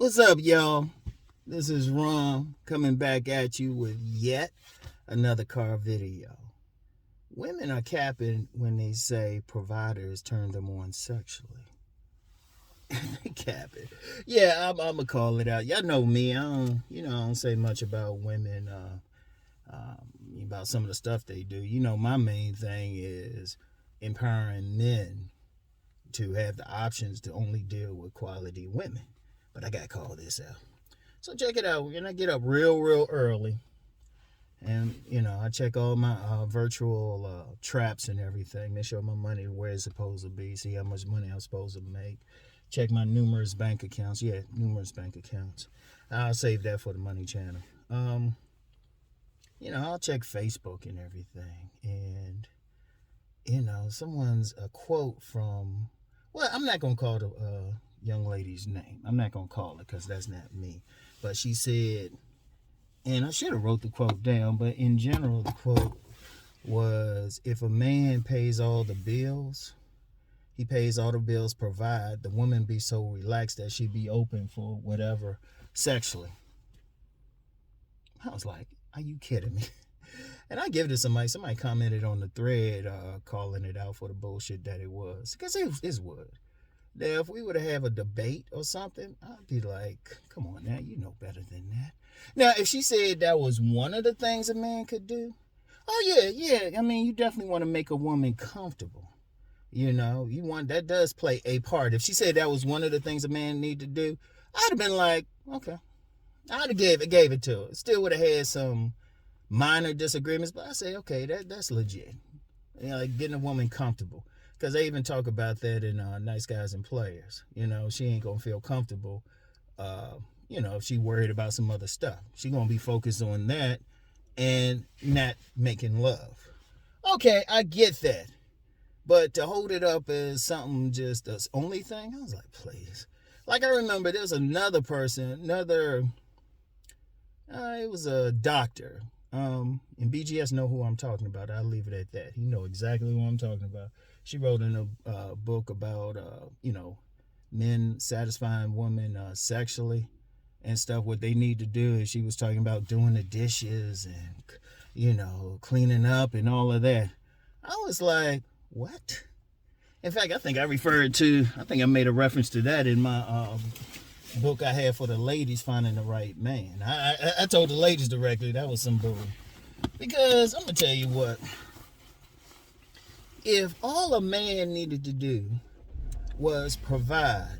What's up, y'all? This is Rom coming back at you with yet another car video. Women are capping when they say providers turn them on sexually. They capping. Yeah, I'm gonna call it out. Y'all know me. I don't say much about women, about some of the stuff they do. My main thing is empowering men to have the options to only deal with quality women. But I gotta call this out. So check it out. We're gonna get up real early, and I check all my virtual traps and everything. Make sure my money where it's supposed to be. See how much money I'm supposed to make. Check my numerous bank accounts. Yeah, numerous bank accounts. I'll save that for the money channel. I'll check Facebook and everything, and someone's a quote from. Well, I'm not gonna call the young lady's name. I'm not gonna call it because that's not me. But she said, and I should have wrote the quote down, but in general, the quote was, if a man pays all the bills, he pays all the bills provide, the woman be so relaxed that she be open for whatever sexually. I was like, are you kidding me? And I give it to somebody. Somebody commented on the thread calling it out for the bullshit that it was. Because it would. Now, if we were to have a debate or something, I'd be like, come on now, you know better than that. Now, if she said that was one of the things a man could do, oh, yeah. I mean, you definitely want to make a woman comfortable. You want, that does play a part. If she said that was one of the things a man need to do, I'd have been like, okay. I'd have gave it to her. Still would have had some minor disagreements, but I say, okay, that's legit. Like getting a woman comfortable. Because they even talk about that in Nice Guys and Players. She ain't going to feel comfortable, if she worried about some other stuff. She going to be focused on that and not making love. Okay, I get that. But to hold it up as something just the only thing, I was like, please. Like I remember there's another person, it was a doctor. And BGS know who I'm talking about. I'll leave it at that. He know exactly who I'm talking about. She wrote in a book about, men satisfying women sexually and stuff, what they need to do. And she was talking about doing the dishes and, cleaning up and all of that. I was like, what? In fact, I think I made a reference to that in my book I had for the ladies, Finding the Right Man. I told the ladies directly that was some bull. Because I'm going to tell you what. If all a man needed to do was provide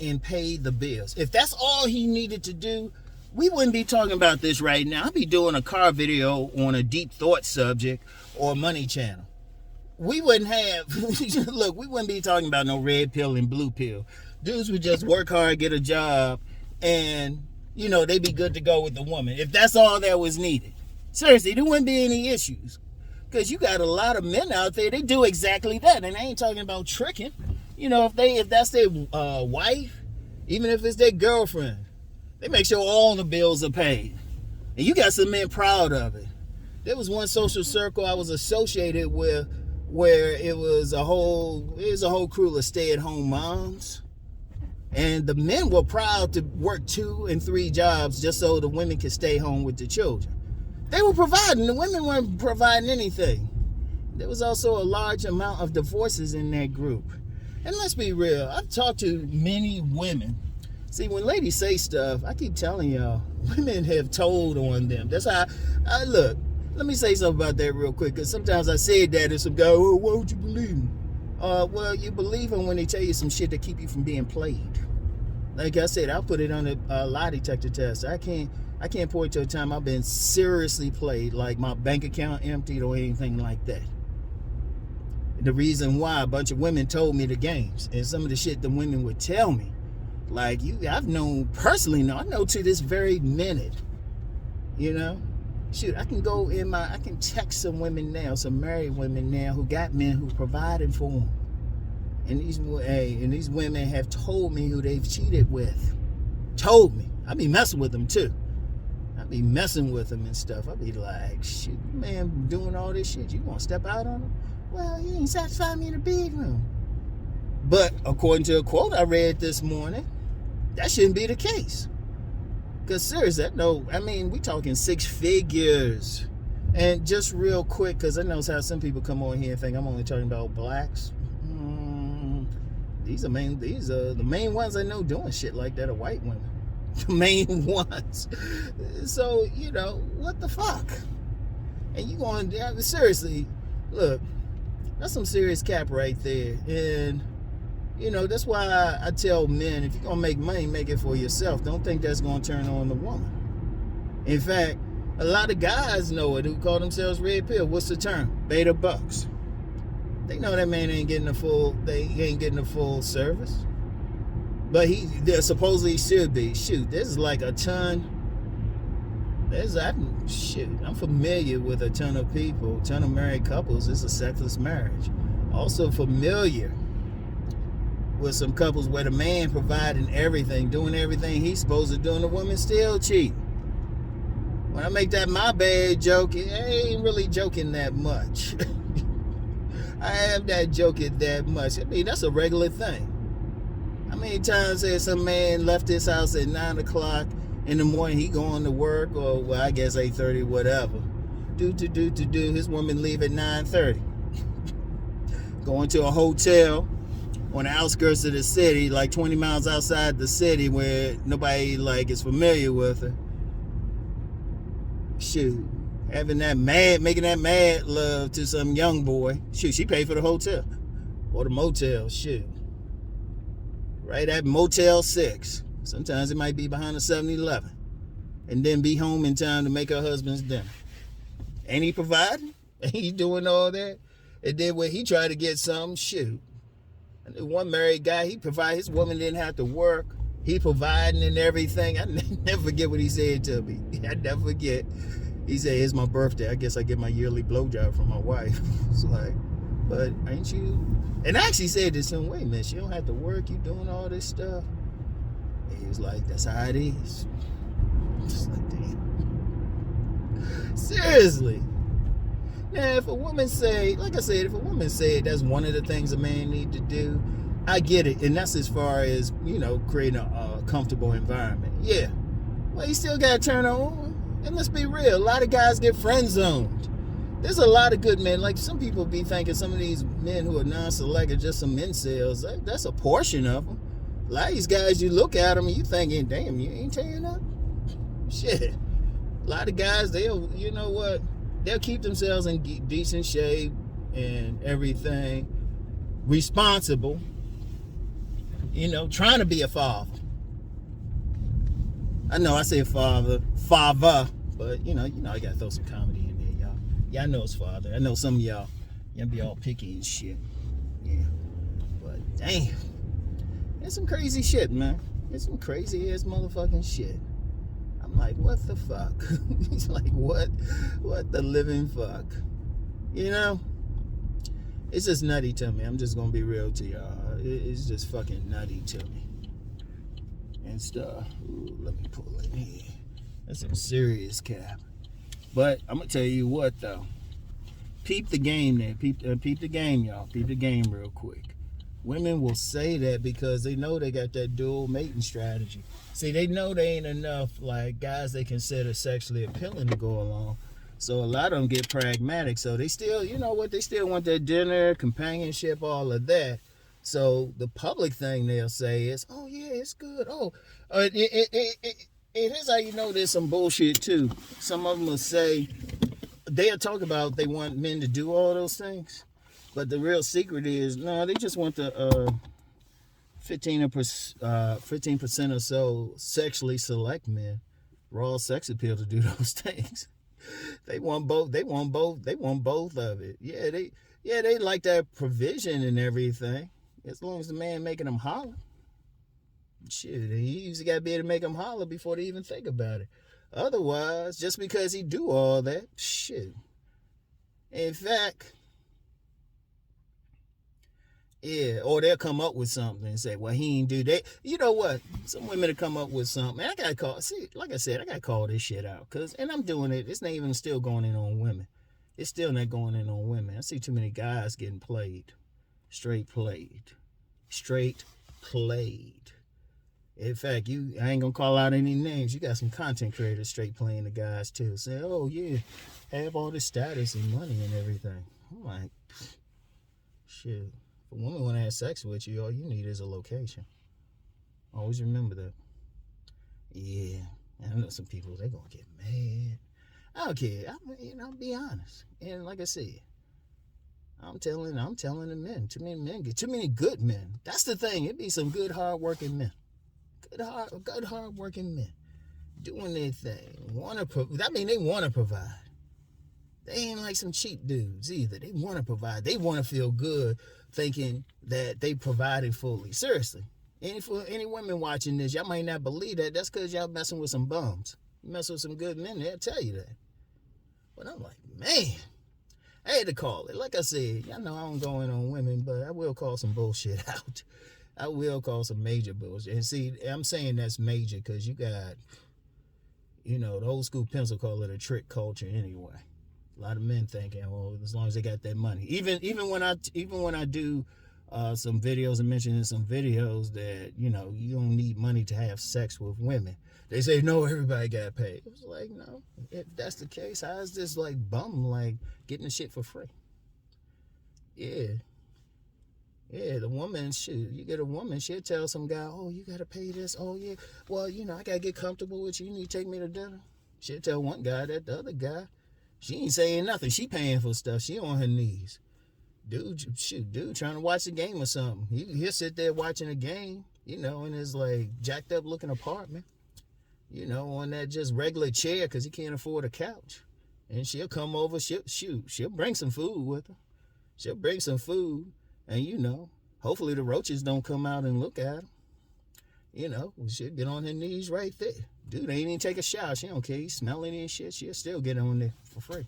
and pay the bills, if that's all he needed to do, we wouldn't be talking about this right now. I'd be doing a car video on a deep thought subject or money channel. We wouldn't have, look, we wouldn't be talking about no red pill and blue pill. Dudes would just work hard, get a job, and, they'd be good to go with the woman. If that's all that was needed. Seriously, there wouldn't be any issues. Because you got a lot of men out there, they do exactly that. And I ain't talking about tricking. If that's their wife, even if it's their girlfriend, they make sure all the bills are paid. And you got some men proud of it. There was one social circle I was associated with where it was a whole crew of stay-at-home moms. And the men were proud to work 2 and 3 jobs just so the women could stay home with the children. They were providing. The women weren't providing anything. There was also a large amount of divorces in that group. And let's be real, I've talked to many women. See, when ladies say stuff, I keep telling y'all, women have told on them. That's how I look. Let me say something about that real quick, because sometimes I said that and some guy, oh, why would you believe them? Well, you believe them when they tell you some shit to keep you from being played. Like I said, I'll put it on a lie detector test. I can't point to a time I've been seriously played, like my bank account emptied or anything like that. The reason why, a bunch of women told me the games, and some of the shit the women would tell me, like I've known personally. I know to this very minute. Shoot, I can text some women now, some married women now who got men who providing for them, and these women have told me who they've cheated with. Told me. I be messing with them too. I be messing with them and stuff. I be like, shit, man, doing all this shit. You gonna step out on him? Well, he ain't satisfied me in the bedroom. But according to a quote I read this morning, That shouldn't be the case. Because seriously, we talking 6 figures. And just real quick, because I know how some people come on here and think I'm only talking about blacks. These are the main ones I know doing shit like that are white women. The main ones. So, what the fuck? And you going, seriously, look, that's some serious cap right there. And, that's why I tell men, if you're going to make money, make it for yourself. Don't think that's going to turn on the woman. In fact, a lot of guys know it who call themselves red pill. What's the term? Beta bucks. They know that man ain't getting the full service. But he supposedly should be. Shoot, this is like a ton. I'm familiar with a ton of people, a ton of married couples. It's a sexless marriage. Also familiar with some couples where the man providing everything, doing everything he's supposed to do, and the woman still cheating. When I make that my bad joke, I ain't really joking that much. I am not joking that much. That's a regular thing. How many times has some man left his house at 9 o'clock in the morning, he going to work, or I guess 8:30, whatever. His woman leave at 9:30. Going to a hotel on the outskirts of the city, like 20 miles outside the city where nobody is familiar with her. Shoot. Making that mad love to some young boy. Shoot, she paid for the hotel. Or the motel, shoot. Right at Motel 6. Sometimes it might be behind a 7-Eleven. And then be home in time to make her husband's dinner. Ain't he providing? Ain't he doing all that? And then when he tried to get something, shoot. And one married guy, he provided, his woman didn't have to work. He providing and everything. I never forget what he said to me. I never forget. He said, "It's my birthday. I guess I get my yearly blowjob from my wife." It's like, but ain't you? And I actually said this to him, wait a minute, she don't have to work, you doing all this stuff? And he was like, that's how it is. Just like, damn. Seriously. Now, if a woman say, like I said, that's one of the things a man need to do, I get it. And that's as far as, creating a comfortable environment. Yeah. Well, you still got to turn her on. And let's be real, a lot of guys get friend zoned. There's a lot of good men. Like, some people be thinking some of these men who are non-select are just some incels. That's a portion of them. A lot of these guys, you look at them and you thinking, damn, you ain't tearing up? Shit. A lot of guys, they'll keep themselves in decent shape and everything. Responsible. Trying to be a father. I know I say father, but I gotta throw some comedy in there, y'all. Yeah, I know it's father. I know some of y'all be all picky and shit. Yeah, but damn, it's some crazy shit, man. It's some crazy ass motherfucking shit. I'm like, what the fuck? He's like, what the living fuck? It's just nutty to me. I'm just gonna be real to y'all. It's just fucking nutty to me. And stuff. Ooh, let me pull in here. That's some serious cap. But I'm gonna tell you what though. Peep the game there. Peep the game, y'all. Peep the game real quick. Women will say that because they know they got that dual mating strategy. See, they know they ain't enough guys they consider sexually appealing to go along. So a lot of them get pragmatic. So they still, they still want that dinner, companionship, all of that. So the public thing they'll say is, oh yeah, it's good. Oh, here's how you know there's some bullshit too. Some of them will say, they'll talk about they want men to do all those things. But the real secret is, no, they just want the 15% or so sexually select men, raw sex appeal to do those things. They want both. They want both of it. Yeah, they like that provision and everything. As long as the man making them holler. Shit, he usually got to be able to make them holler before they even think about it. Otherwise, just because he do all that, shit. In fact, yeah, or they'll come up with something and say, well, he ain't do that. You know what? Some women will come up with something. I got to call, like I said, I got to call this shit out. And I'm doing it. It's not even still going in on women. It's still not going in on women. I see too many guys getting played. Straight played. In fact, I ain't gonna call out any names. You got some content creators straight playing the guys too. Say, oh yeah, have all this status and money and everything. I'm like, shit. If a woman wanna have sex with you, all you need is a location. Always remember that. Yeah, I know some people, they gonna get mad. I don't care. I'll be honest. And like I said, I'm telling the men. Too many men too many good men. That's the thing. It be some good hard-working men. Good hard-working men doing their thing. They want to provide. They ain't like some cheap dudes either. They want to provide. They want to feel good, thinking that they provided fully. Seriously. For any women watching this, y'all might not believe that. That's because y'all messing with some bums. You mess with some good men, they'll tell you that. But I'm like, man, I had to call it. Like I said, y'all know I don't go in on women, but I will call some bullshit out. I will call some major bullshit. And see, I'm saying that's major because you got, the old school pencil call it a trick culture anyway. A lot of men thinking, well, as long as they got that money. Even when I do some videos and mention in some videos that, you don't need money to have sex with women. They say, no, everybody got paid. It was like, no, if that's the case, how is this like bum, like getting the shit for free? Yeah, the woman, you get a woman, she'll tell some guy, oh, you got to pay this. Oh, yeah, well, I got to get comfortable with you. You need to take me to dinner. She'll tell one guy that the other guy, she ain't saying nothing. She paying for stuff. She on her knees. Dude trying to watch the game or something. He'll sit there watching a game, in his like jacked up looking apartment, on that just regular chair because he can't afford a couch. And she'll come over, she'll bring some food with her. She'll bring some food, and hopefully the roaches don't come out and look at her. She'll get on her knees right there. Dude ain't even take a shower. She don't care. He's smelling and shit. She'll still get on there for free.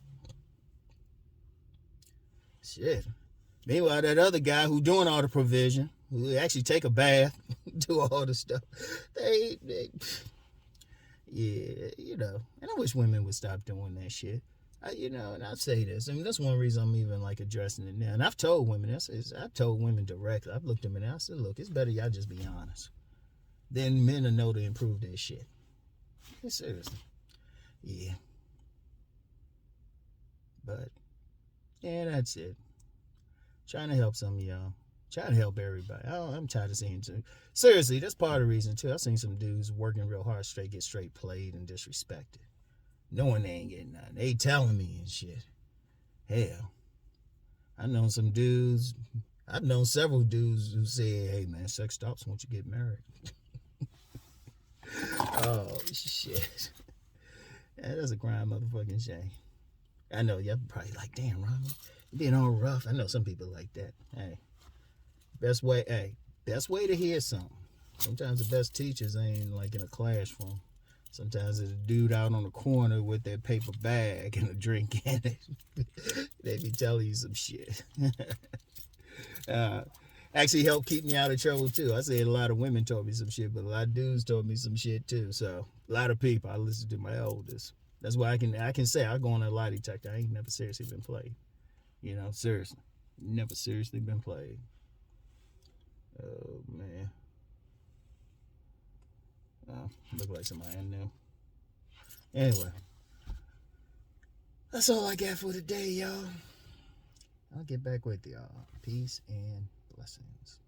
Shit. Meanwhile, that other guy who doing all the provision, who actually take a bath, do all the stuff, and I wish women would stop doing that shit. And I say this, that's one reason I'm even like addressing it now. And I've told women, I've told women directly, I've looked at them and I said, look, it's better y'all just be honest. Then men will know to improve their shit. Seriously. Yeah. But, yeah, that's it. Trying to help some of y'all. Trying to help everybody. I'm tired of seeing too. Seriously, that's part of the reason too. I've seen some dudes working real hard get straight played and disrespected. Knowing they ain't getting nothing. They telling me and shit. Hell. I've known several dudes who said, hey man, sex stops once you get married. Oh shit. Yeah, that's a crime motherfucking shame. I know y'all probably like, damn, Ron, you being all rough. I know some people like that. Hey, best way to hear something. Sometimes the best teachers ain't like in a classroom. Sometimes it's a dude out on the corner with that paper bag and a drink in it. They be telling you some shit. Actually helped keep me out of trouble too. I said a lot of women told me some shit, but a lot of dudes told me some shit too. So a lot of people. I listen to my elders. That's why I can say I go on a lie detector. I ain't never seriously been played. Seriously. Never seriously been played. Oh, man. Look like somebody I knew. Anyway. That's all I got for today, y'all. I'll get back with y'all. Peace and blessings.